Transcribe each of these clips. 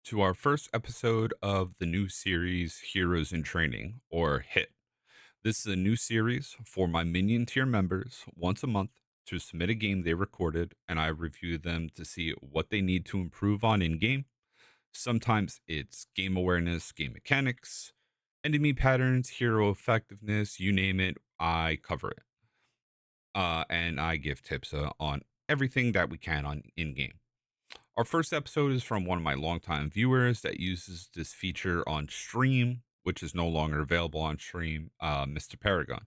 to our first episode of the new series Heroes in Training, or HIT. This is a new series for my Minion tier members once a month to submit a game they recorded, and I review them to see what they need to improve on in game. Sometimes it's game awareness, game mechanics, enemy patterns, hero effectiveness, you name it, I cover it. And I give tips on everything that we can on in game. Our first episode is from one of my longtime viewers that uses this feature on stream, which is no longer available on stream, Mr. Paragon.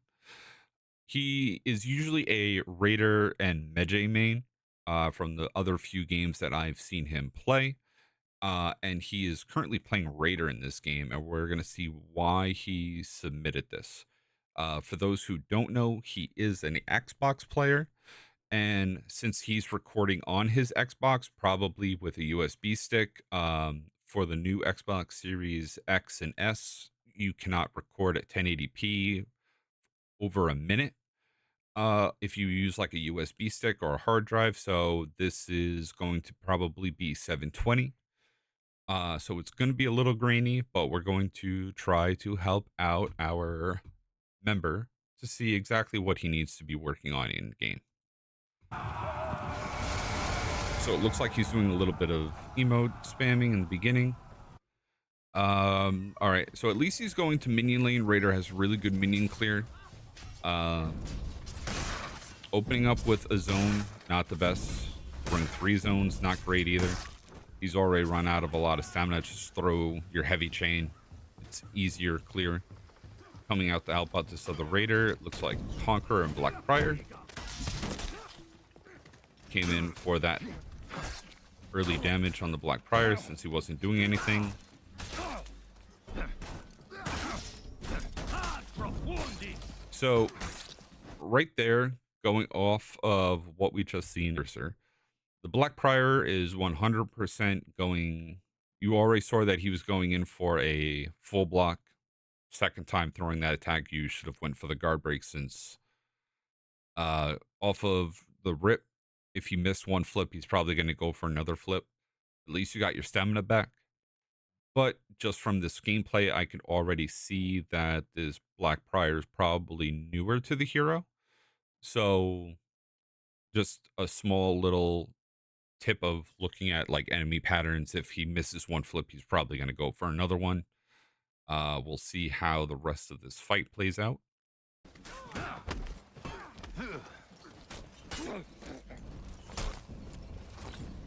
He is usually a Raider and Medjay main from the other few games that I've seen him play. And he is currently playing Raider in this game, and we're going to see why he submitted this. For those who don't know, he is an Xbox player, and since he's recording on his Xbox, probably with a USB stick, for the new Xbox Series X and S, you cannot record at 1080p over a minute if you use like a USB stick or a hard drive. So this is going to probably be 720. So it's going to be a little grainy, but we're going to try to help out our member to see exactly what he needs to be working on in game. So it looks like he's doing a little bit of emote spamming in the beginning. All right, so at least he's going to minion lane. Raider has really good minion clear. Opening up with a zone, not the best. Running 3 zones, not great either. He's already run out of a lot of stamina. Just throw your heavy chain. It's easier, clear. Coming out to help out this other Raider, it looks like Conqueror and Black Prior came in for that early damage on the Black Prior since he wasn't doing anything. So right there, going off of what we just seen, sir, the Black Prior is 100% going. You already saw that he was going in for a full block. Second time throwing that attack, you should have went for the guard break, since off of the rip, if he missed one flip, he's probably going to go for another flip. At least you got your stamina back. But just from this gameplay, I could already see that this Black Prior is probably newer to the hero. So just a small little tip of looking at like enemy patterns. If he misses one flip, he's probably going to go for another one. We'll see how the rest of this fight plays out.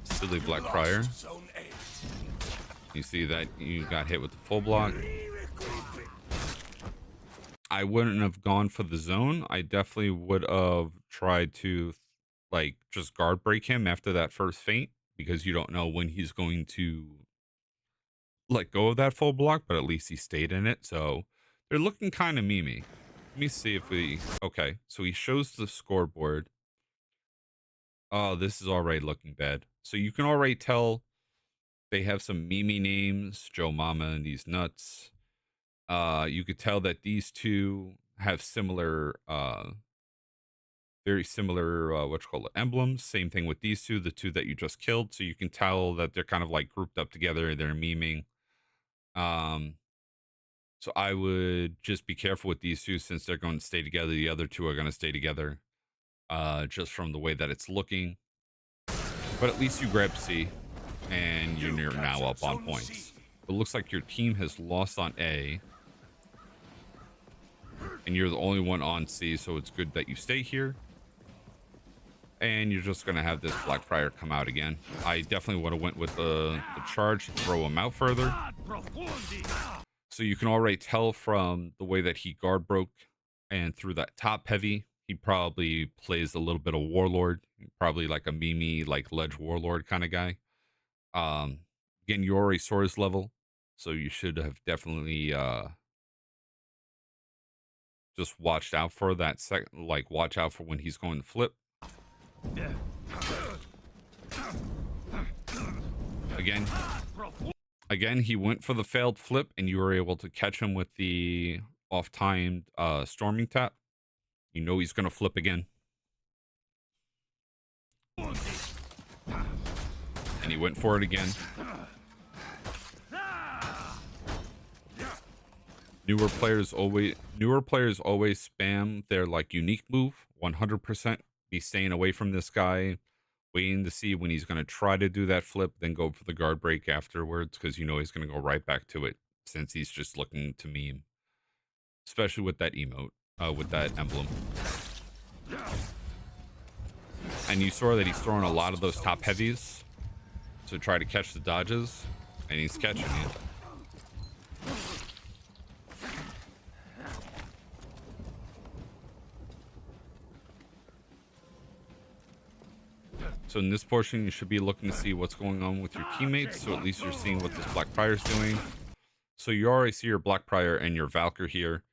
Silly Black Prior. You see that you got hit with the full block. I wouldn't have gone for the zone. I definitely would have tried to like just guard break him after that first feint, because you don't know when he's going to let go of that full block, but at least he stayed in it. So they're looking kind of memey. Let me see if we, okay, so he shows the scoreboard. Oh, this is already looking bad. So you can already tell they have some memey names, Joe Mama and these nuts. You could tell that these two have similar, very similar, what you call it, emblems. Same thing with these two, the two that you just killed. So you can tell that they're kind of like grouped up together. They're memeing. So I would just be careful with these two, since they're going to stay together. The other two are going to stay together, just from the way that it's looking. But at least you grab C, and you're now up on points. It looks like your team has lost on A, and you're the only one on C, so it's good that you stay here. And you're just going to have this Black Prior come out again. I definitely would have went with the charge to throw him out further. So you can already tell from the way that he guard broke and through that top heavy, he probably plays a little bit of Warlord, probably like a Mimi, like Ledge Warlord kind of guy. Again, you already saw his level, so you should have definitely just watched out for that like watch out for when he's going to flip. Again, he went for the failed flip, and you were able to catch him with the off-timed storming tap. You know he's going to flip again. And he went for it again. Newer players always spam their like unique move 100%. Be staying away from this guy, waiting to see when he's going to try to do that flip, then go for the guard break afterwards because you know he's going to go right back to it since he's just looking to meme, especially with that emote, with that emblem. And you saw that he's throwing a lot of those top heavies to try to catch the dodges, and he's catching it. So in this portion, you should be looking to see what's going on with your teammates, so at least you're seeing what this Black Prior's doing. So you already see your Black Prior and your Valkyr here.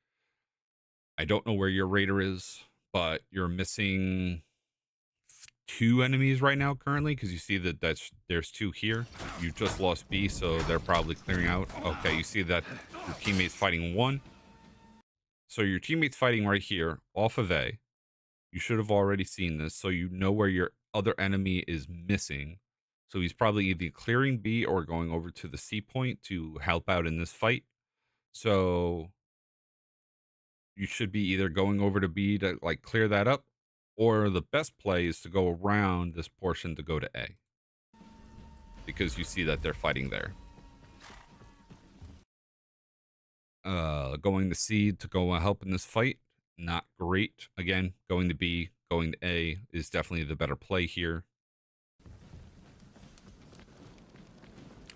I don't know where your Raider is, but you're missing 2 enemies right now currently, because you see that there's 2 here. You just lost B, so they're probably clearing out. Okay, you see that your teammate's fighting 1. So your teammate's fighting right here off of A. You should have already seen this, so you know where your other enemy is missing. So he's probably either clearing B or going over to the C point to help out in this fight. So you should be either going over to B to like clear that up, or the best play is to go around this portion to go to A, because you see that they're fighting there. Going to C to go help in this fight, not great. Again, going to B, going to A is definitely the better play here.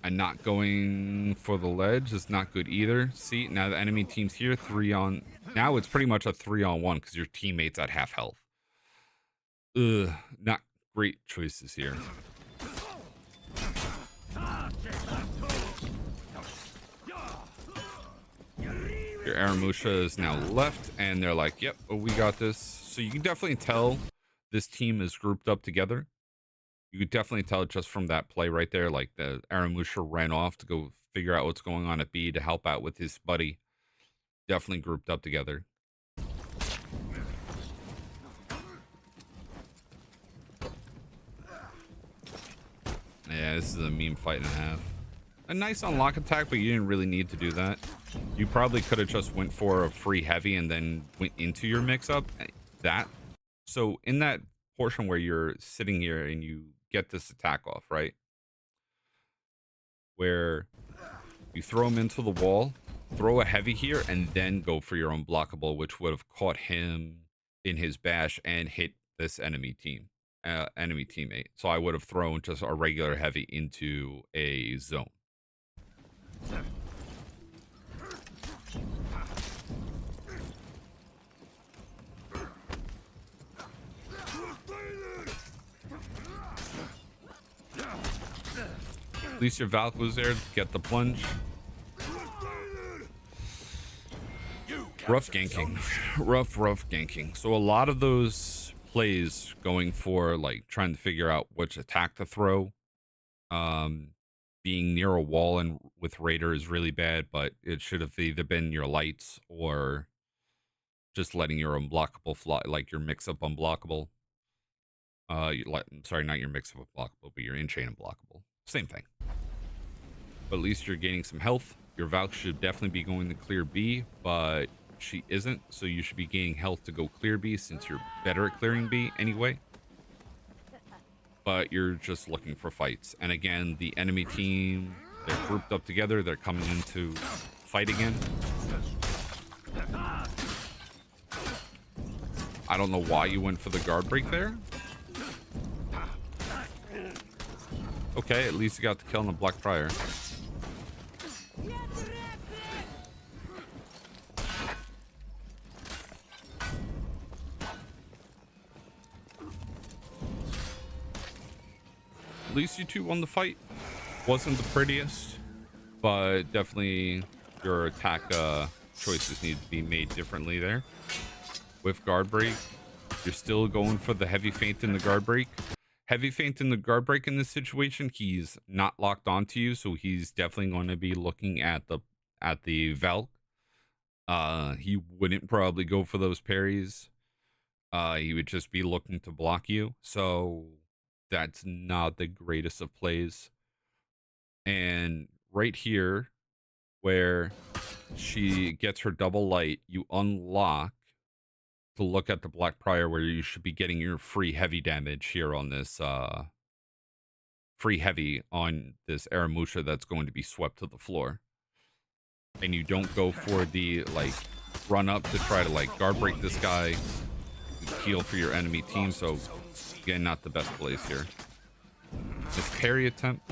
And not going for the ledge is not good either. See, now the enemy team's here, 3 on. Now it's pretty much a 3-on-1 because your teammate's at half health. Ugh, not great choices here. Your Aramusha is now left, and they're like, yep, we got this. So you can definitely tell this team is grouped up together. You could definitely tell just from that play right there, like the Aramusha ran off to go figure out what's going on at B to help out with his buddy. Definitely grouped up together. Yeah, this is a meme fight and a half. A nice unlock attack, but you didn't really need to do that. You probably could have just went for a free heavy and then went into your mix-up. That. So in that portion where you're sitting here and you get this attack off, right? Where you throw him into the wall, throw a heavy here, and then go for your unblockable, which would have caught him in his bash and hit this enemy teammate. So I would have thrown just a regular heavy into a zone. At least your Valk was there to get the plunge. Rough ganking. Rough ganking. So a lot of those plays going for like trying to figure out which attack to throw. Being near a wall and with Raider is really bad, but it should have either been your lights or just letting your unblockable fly, like your mix-up unblockable. Sorry, not your mix-up unblockable, but your in-chain unblockable. Same thing. But at least you're gaining some health. Your Valk should definitely be going to clear B, but she isn't, so you should be gaining health to go clear B since you're better at clearing B anyway. But you're just looking for fights. And again, the enemy team, they're grouped up together. They're coming in to fight again. I don't know why you went for the guard break there. Okay, at least you got the kill on the Black Prior. At least you two won the fight. Wasn't the prettiest, but definitely your attack choices need to be made differently there. With guard break, you're still going for the heavy feint in the guard break. Heavy feint in the guard break in this situation, he's not locked onto you, so he's definitely going to be looking at the Valk. He wouldn't probably go for those parries. He would just be looking to block you. So that's not the greatest of plays. And right here, where she gets her double light, you unlock to look at the Black Prior, where you should be getting your free heavy damage here on this free heavy on this Aramusha that's going to be swept to the floor. And you don't go for the like run up to try to like guard break this guy, heal for your enemy team. So again, not the best place here. This parry attempt,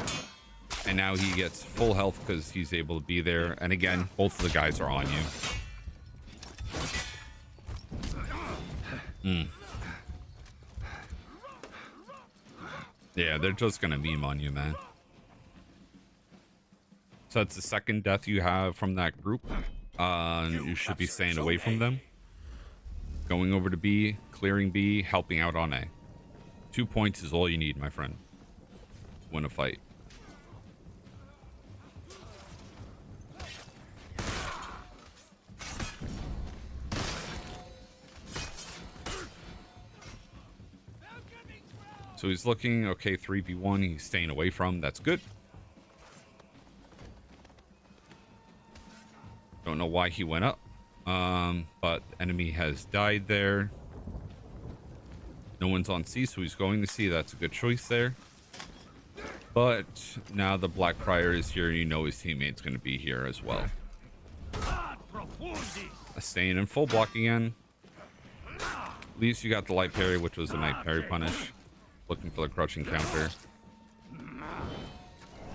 and now he gets full health because he's able to be there. And again, both of the guys are on you. Yeah, they're just gonna meme on you, man. So that's the second death you have from that group. You should be staying away from them. Going over to B, clearing B, helping out on A. 2 points is all you need, my friend. Win a fight. So he's looking, okay, 3v1, he's staying away from, that's good. Don't know why he went up, but enemy has died there. No one's on C, so he's going to C, that's a good choice there. But now the Black Prior is here, you know his teammate's going to be here as well. Staying in full block again. At least you got the light parry, which was a nice parry punish. Looking for the crushing counter.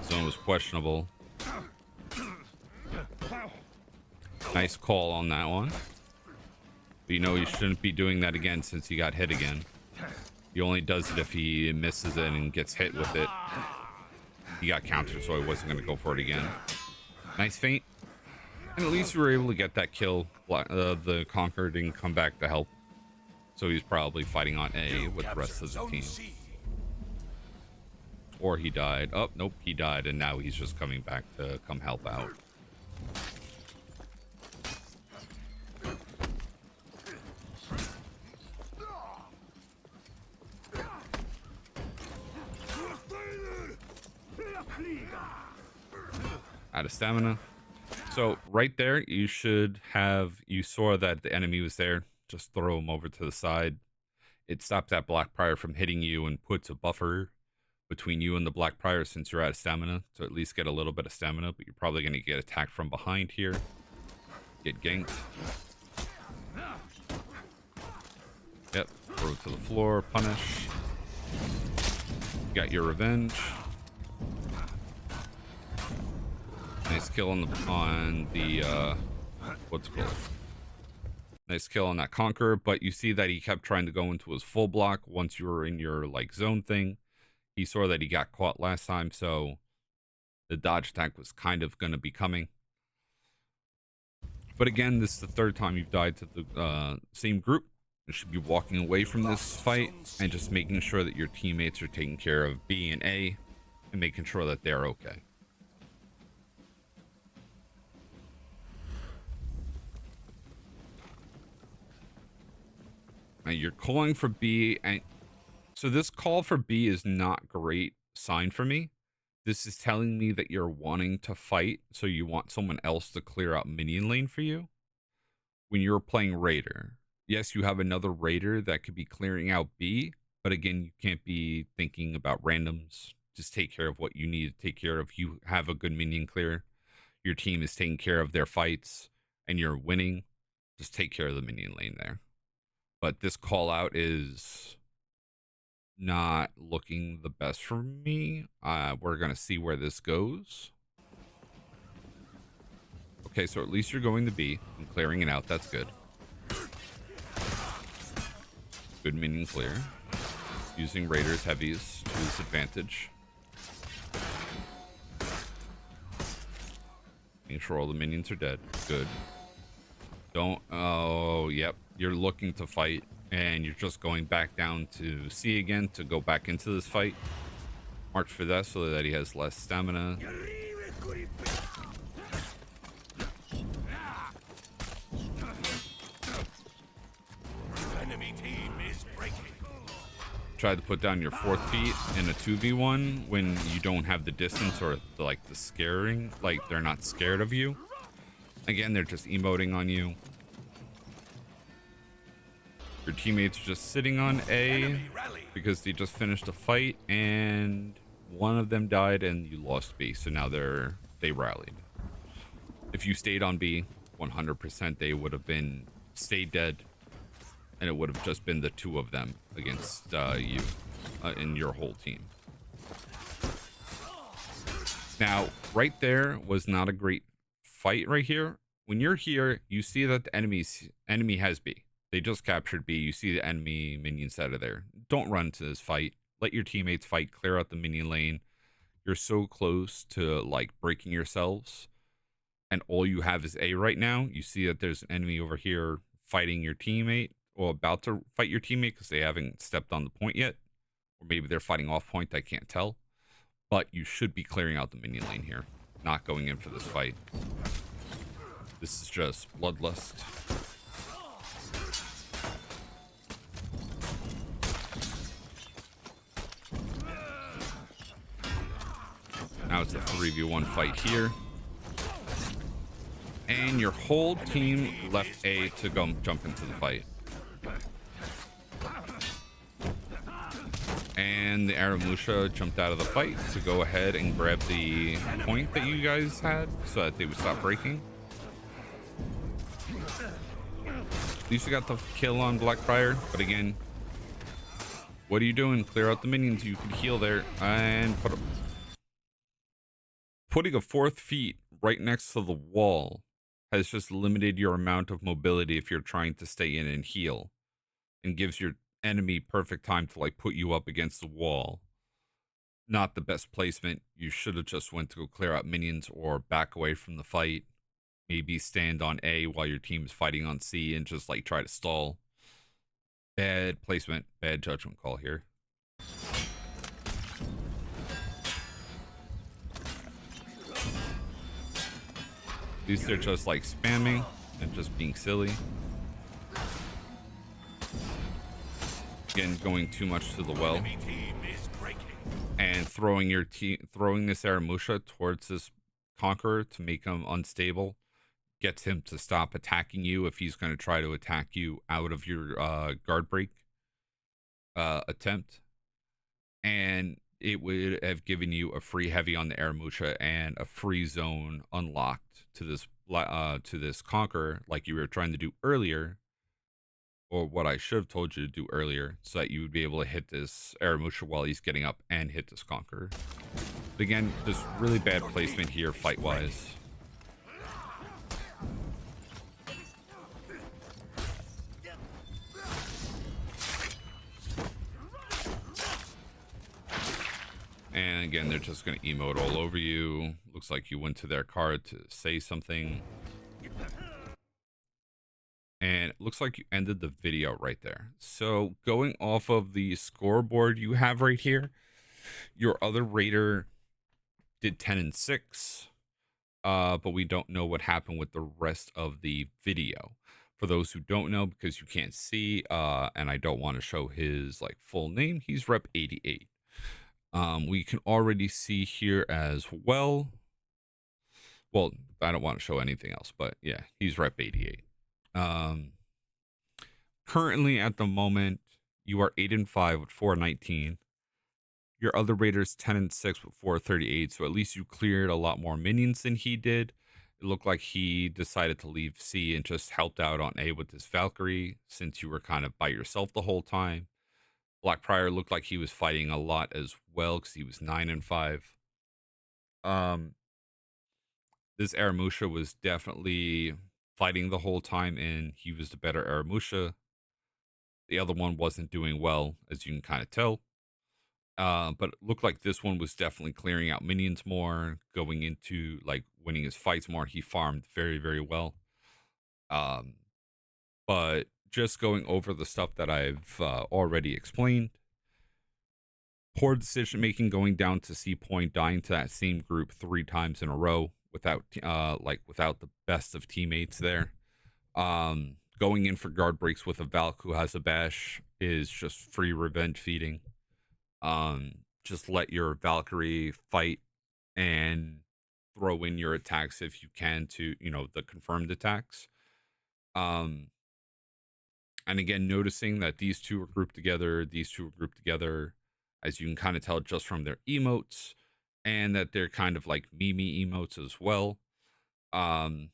Zone was questionable. Nice call on that one. But you know you shouldn't be doing that again since he got hit again. He only does it if he misses it and gets hit with it. He got countered, so I wasn't going to go for it again. Nice feint. And at least we were able to get that kill. The Conqueror didn't come back to help. So he's probably fighting on A with the rest of the team. Or he died. Oh, nope, he died, and now he's just coming back to come help out. Out of stamina. So right there, you should have, you saw that the enemy was there. Just throw him over to the side. It stops that Black Prior from hitting you and puts a buffer between you and the Black Prior since you're out of stamina. So at least get a little bit of stamina, but you're probably going to get attacked from behind here. Get ganked. Yep, throw to the floor, punish. Got your revenge. Nice kill on the what's it called? Nice kill on that Conqueror, but you see that he kept trying to go into his full block once you were in your like zone thing. He saw that he got caught last time, so the dodge attack was kind of going to be coming. But again, this is the third time you've died to the same group. You should be walking away from this fight and just making sure that your teammates are taking care of B and A and making sure that they're okay. Now you're calling for B, and so this call for B is not great sign for me. This is telling me that you're wanting to fight, so you want someone else to clear out minion lane for you. When you're playing Raider, yes, you have another Raider that could be clearing out B, but again, you can't be thinking about randoms. Just take care of what you need to take care of. You have a good minion clear. Your team is taking care of their fights, and you're winning. Just take care of the minion lane there. But this call out is not looking the best for me. We're going to see where this goes. Okay, so at least you're going to B and clearing it out. That's good. Good minion clear. Using Raiders heavies to his advantage. Making sure all the minions are dead. Good. Don't, oh, yep. You're looking to fight, and you're just going back down to C again to go back into this fight. Marked for that so that he has less stamina. Enemy team is breaking. Try to put down your 4th feet in a 2v1 when you don't have the distance or the, like the scaring, like they're not scared of you. Again, they're just emoting on you. Your teammates are just sitting on A because they just finished a fight and one of them died and you lost B. So now they rallied. If you stayed on B, 100% they would have been stayed dead, and it would have just been the two of them against you and your whole team. Now, right there was not a great fight right here. When you're here, you see that the enemy has B. They just captured B. You see the enemy minions out of there. Don't run to this fight. Let your teammates fight. Clear out the minion lane. You're so close to like breaking yourselves, and all you have is A right now. You see that there's an enemy over here fighting your teammate, or about to fight your teammate because they haven't stepped on the point yet, or maybe they're fighting off point. I can't tell. But you should be clearing out the minion lane here, not going in for this fight. This is just bloodlust. Now it's a 3v1 fight here. And your whole team left A to go jump into the fight. And the Aramusha jumped out of the fight to go ahead and grab the point that you guys had so that they would stop breaking. At least you got the kill on Blackfire, but again, what are you doing? Clear out the minions. You could heal there and putting a 4th feet right next to the wall has just limited your amount of mobility if you're trying to stay in and heal, and gives your enemy perfect time to like put you up against the wall. Not the best placement. You should have just went to go clear out minions or back away from the fight. Maybe stand on A while your team's fighting on C and just like try to stall. Bad placement, bad judgment call here. At least they're just like spamming and just being silly. Again, going too much to the well and throwing this Aramusha towards this Conqueror to make him unstable gets him to stop attacking you if he's going to try to attack you out of your guard break attempt. And it would have given you a free heavy on the Aramusha and a free zone unlocked to this Conqueror, like you were trying to do earlier, or what I should have told you to do earlier, so that you would be able to hit this Aramusha while he's getting up and hit this Conqueror. But again, just really bad placement here fight-wise. And again, they're just going to emote all over you. Looks like you went to their card to say something. And it looks like you ended the video right there. So going off of the scoreboard you have right here, your other raider did 10 and 6. But we don't know what happened with the rest of the video. For those who don't know, because you can't see, and I don't want to show his like full name, he's rep 88. We can already see here as well. Well, I don't want to show anything else, but yeah, he's rep 88. Currently at the moment, you are 8 and 5 with 419. Your other raider's 10 and 6 with 438. So at least you cleared a lot more minions than he did. It looked like he decided to leave C and just helped out on A with his Valkyrie, since you were kind of by yourself the whole time. Blackfire looked like he was fighting a lot as well because he was 9 and 5. This Aramusha was definitely fighting the whole time, and he was the better Aramusha. The other one wasn't doing well, as you can kind of tell. But it looked like this one was definitely clearing out minions more, going into like winning his fights more. He farmed very, very well. But just going over the stuff that I've already explained. Poor decision making going down to C point, dying to that same group 3 times in a row without the best of teammates there. Going in for guard breaks with a Valk who has a bash is just free revenge feeding. Just let your Valkyrie fight and throw in your attacks if you can to, the confirmed attacks. Um, and again, noticing that these two are grouped together, as you can kind of tell just from their emotes, and that they're kind of like meme emotes as well. Um,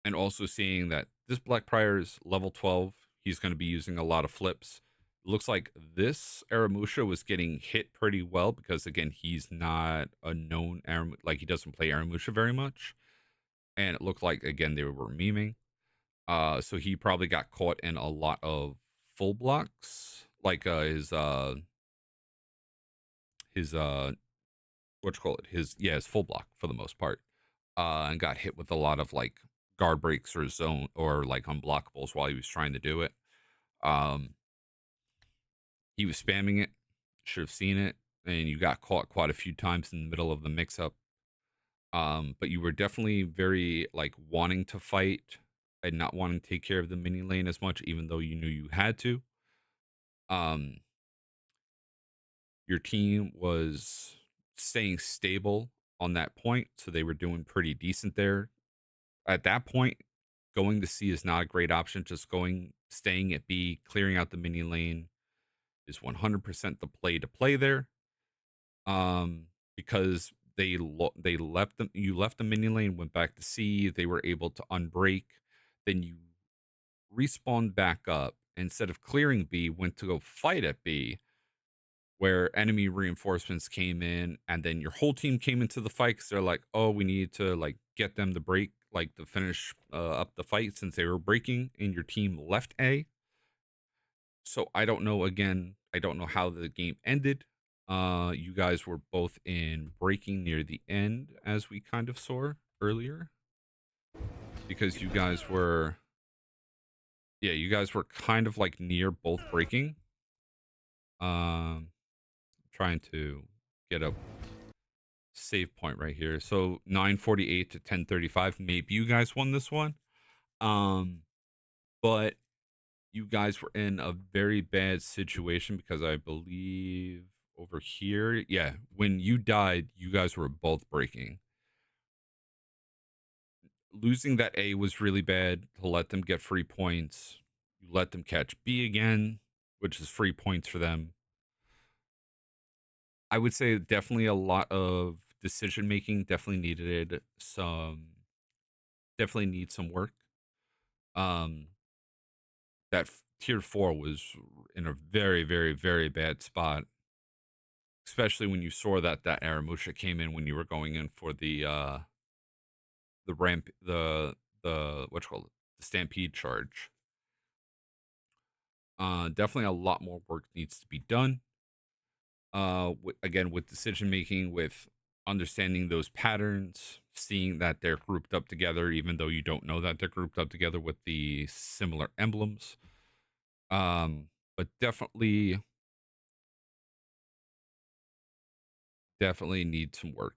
and also seeing that this Black Prior is level 12. He's going to be using a lot of flips. It looks like this Aramusha was getting hit pretty well because, again, he's not a known like he doesn't play Aramusha very much. And it looked like, again, they were memeing. So he probably got caught in a lot of full blocks, like his what you call it, his full block for the most part, and got hit with a lot of like guard breaks or zone or like unblockables while he was trying to do it. Um, he was spamming it, should have seen it, and you got caught quite a few times in the middle of the mix up. But you were definitely very like wanting to fight and not wanting to take care of the mini lane as much, even though you knew you had to. Um, your team was staying stable on that point, so they were doing pretty decent there. At that point, going to C is not a great option. Just staying at B, clearing out the mini lane is 100% the play to play there. Because they left them, you left the mini lane, went back to C. They were able to unbreak. Then you respawned back up. Instead of clearing B, went to go fight at B, where enemy reinforcements came in, and then your whole team came into the fight because they're like, oh, we need to like get them to break, like to finish up the fight since they were breaking, and your team left A. So I don't know. Again, I don't know how the game ended. You guys were both in breaking near the end, as we kind of saw earlier, because you guys were kind of like near both breaking. Trying to get a save point right here. So 9:48 to 10:35. Maybe you guys won this one. But you guys were in a very bad situation because I believe over here, yeah, when you died, you guys were both breaking. Losing that A was really bad to let them get free points. You let them catch B again, which is free points for them. I would say definitely a lot of decision making definitely need some work. Um, that tier 4 was in a very, very, very bad spot, especially when you saw that Aramusha came in when you were going in for the ramp, the what you call it, the stampede charge. Definitely a lot more work needs to be done. Again, with decision making, with understanding those patterns, seeing that they're grouped up together, even though you don't know that they're grouped up together with the similar emblems. But definitely need some work.